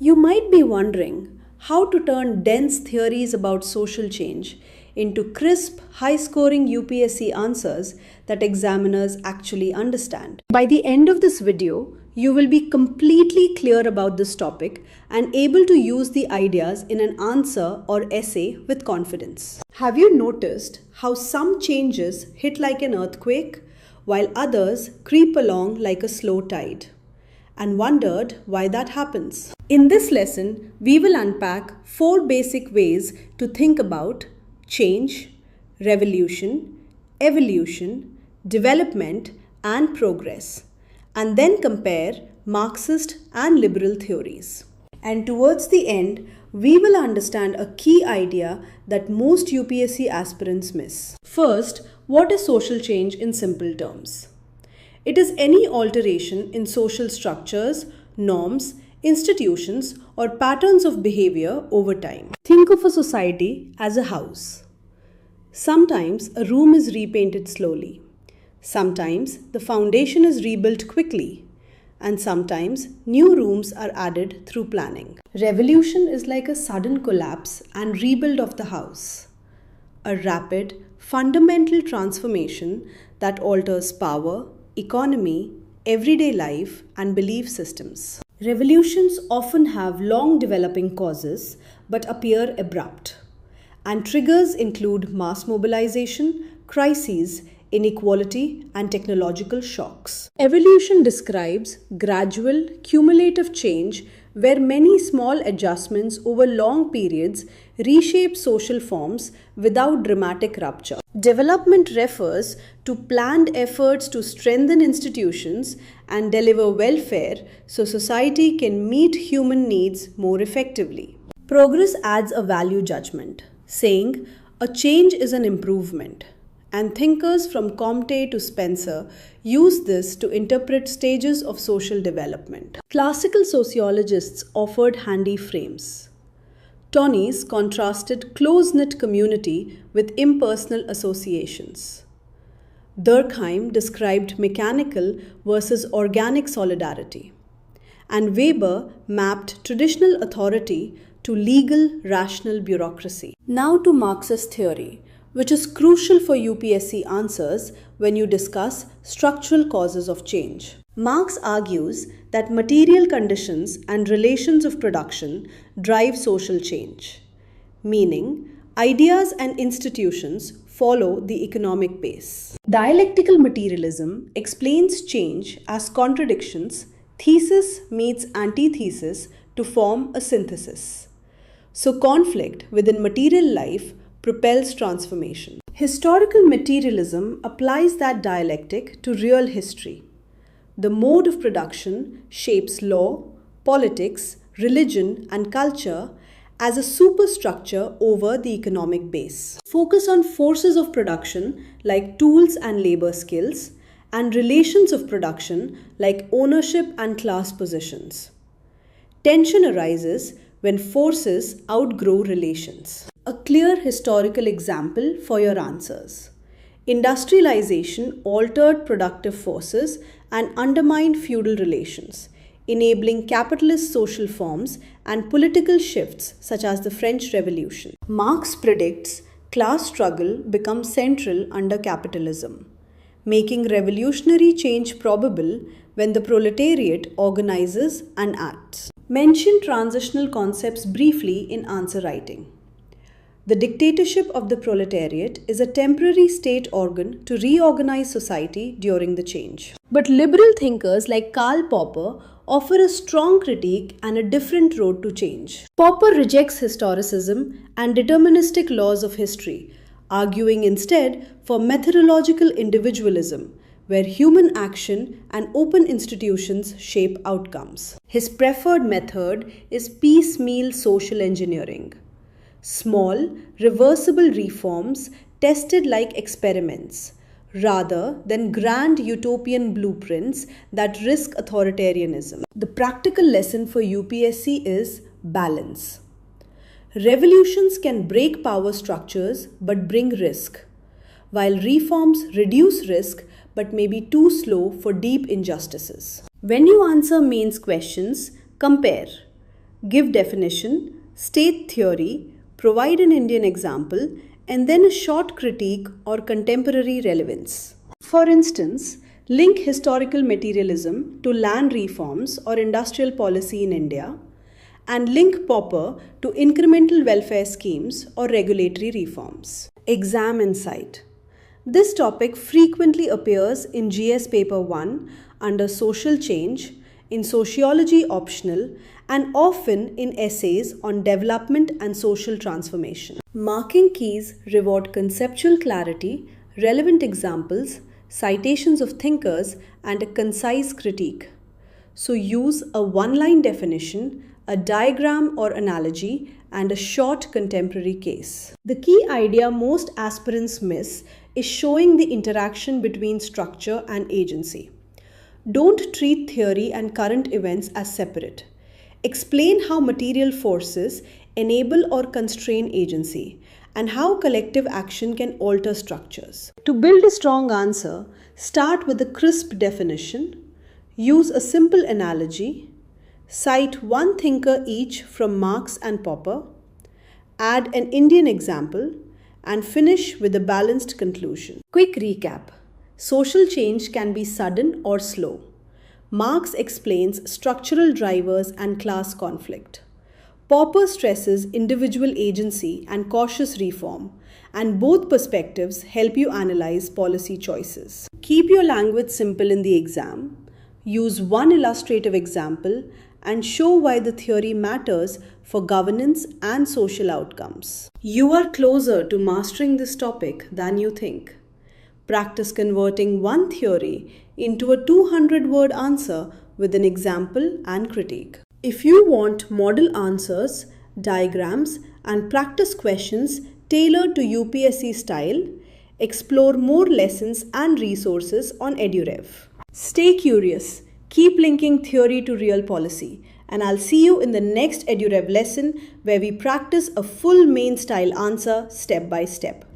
You might be wondering how to turn dense theories about social change into crisp, high scoring UPSC answers that examiners actually understand. By the end of this video, you will be completely clear about this topic and able to use the ideas in an answer or essay with confidence. Have you noticed how some changes hit like an earthquake while others creep along like a slow tide? And wondered why that happens. In this lesson, we will unpack 4 basic ways to think about change, revolution, evolution, development, and progress, and then compare Marxist and liberal theories. And towards the end, we will understand a key idea that most UPSC aspirants miss. First, what is social change in simple terms? It is any alteration in social structures, norms, institutions, or patterns of behavior over time. Think of a society as a house. Sometimes a room is repainted slowly. Sometimes the foundation is rebuilt quickly. And sometimes new rooms are added through planning. Revolution is like a sudden collapse and rebuild of the house. A rapid, fundamental transformation that alters power, economy, everyday life, and belief systems. Revolutions often have long developing causes but appear abrupt. And triggers include mass mobilization, crises, inequality, and technological shocks. Evolution describes gradual, cumulative change where many small adjustments over long periods reshape social forms without dramatic rupture. Development refers to planned efforts to strengthen institutions and deliver welfare so society can meet human needs more effectively. Progress adds a value judgment, saying a change is an improvement. And thinkers from Comte to Spencer use this to interpret stages of social development. Classical sociologists offered handy frames. Tonys contrasted close-knit community with impersonal associations. Durkheim described mechanical versus organic solidarity. And Weber mapped traditional authority to legal, rational bureaucracy. Now to Marxist theory, which is crucial for UPSC answers when you discuss structural causes of change. Marx argues that material conditions and relations of production drive social change, meaning ideas and institutions follow the economic pace. Dialectical materialism explains change as contradictions, thesis meets antithesis to form a synthesis. So conflict within material life propels transformation. Historical materialism applies that dialectic to real history. The mode of production shapes law, politics, religion, and culture as a superstructure over the economic base. Focus on forces of production like tools and labor skills, and relations of production like ownership and class positions. Tension arises when forces outgrow relations. A clear historical example for your answers. Industrialization altered productive forces and undermined feudal relations, enabling capitalist social forms and political shifts such as the French Revolution. Marx predicts class struggle becomes central under capitalism, making revolutionary change probable when the proletariat organizes and acts. Mention transitional concepts briefly in answer writing. The dictatorship of the proletariat is a temporary state organ to reorganize society during the change. But liberal thinkers like Karl Popper offer a strong critique and a different road to change. Popper rejects historicism and deterministic laws of history, arguing instead for methodological individualism, where human action and open institutions shape outcomes. His preferred method is piecemeal social engineering. Small, reversible reforms tested like experiments, rather than grand utopian blueprints that risk authoritarianism. The practical lesson for UPSC is balance. Revolutions can break power structures but bring risk, while reforms reduce risk but may be too slow for deep injustices. When you answer mains questions, compare give definition, state theory, provide an Indian example, and then a short critique or contemporary relevance. For instance, link historical materialism to land reforms or industrial policy in India, and link Popper to incremental welfare schemes or regulatory reforms. Exam insight. This topic frequently appears in GS Paper 1 under Social Change, in Sociology Optional, and often in essays on development and social transformation. Marking keys reward conceptual clarity, relevant examples, citations of thinkers, and a concise critique. So use a one-line definition, a diagram or analogy, and a short contemporary case. The key idea most aspirants miss is showing the interaction between structure and agency. Don't treat theory and current events as separate. Explain how material forces enable or constrain agency and how collective action can alter structures. To build a strong answer, start with a crisp definition, use a simple analogy, cite one thinker each from Marx and Popper, add an Indian example, and finish with a balanced conclusion. Quick recap. Social change can be sudden or slow. Marx explains structural drivers and class conflict. Popper stresses individual agency and cautious reform, and both perspectives help you analyze policy choices. Keep your language simple in the exam. Use one illustrative example and show why the theory matters for governance and social outcomes. You are closer to mastering this topic than you think. Practice converting one theory into a 200-word answer with an example and critique. If you want model answers, diagrams, and practice questions tailored to UPSC style, explore more lessons and resources on EduRev. Stay curious, keep linking theory to real policy, and I'll see you in the next EduRev lesson where we practice a full main style answer step by step.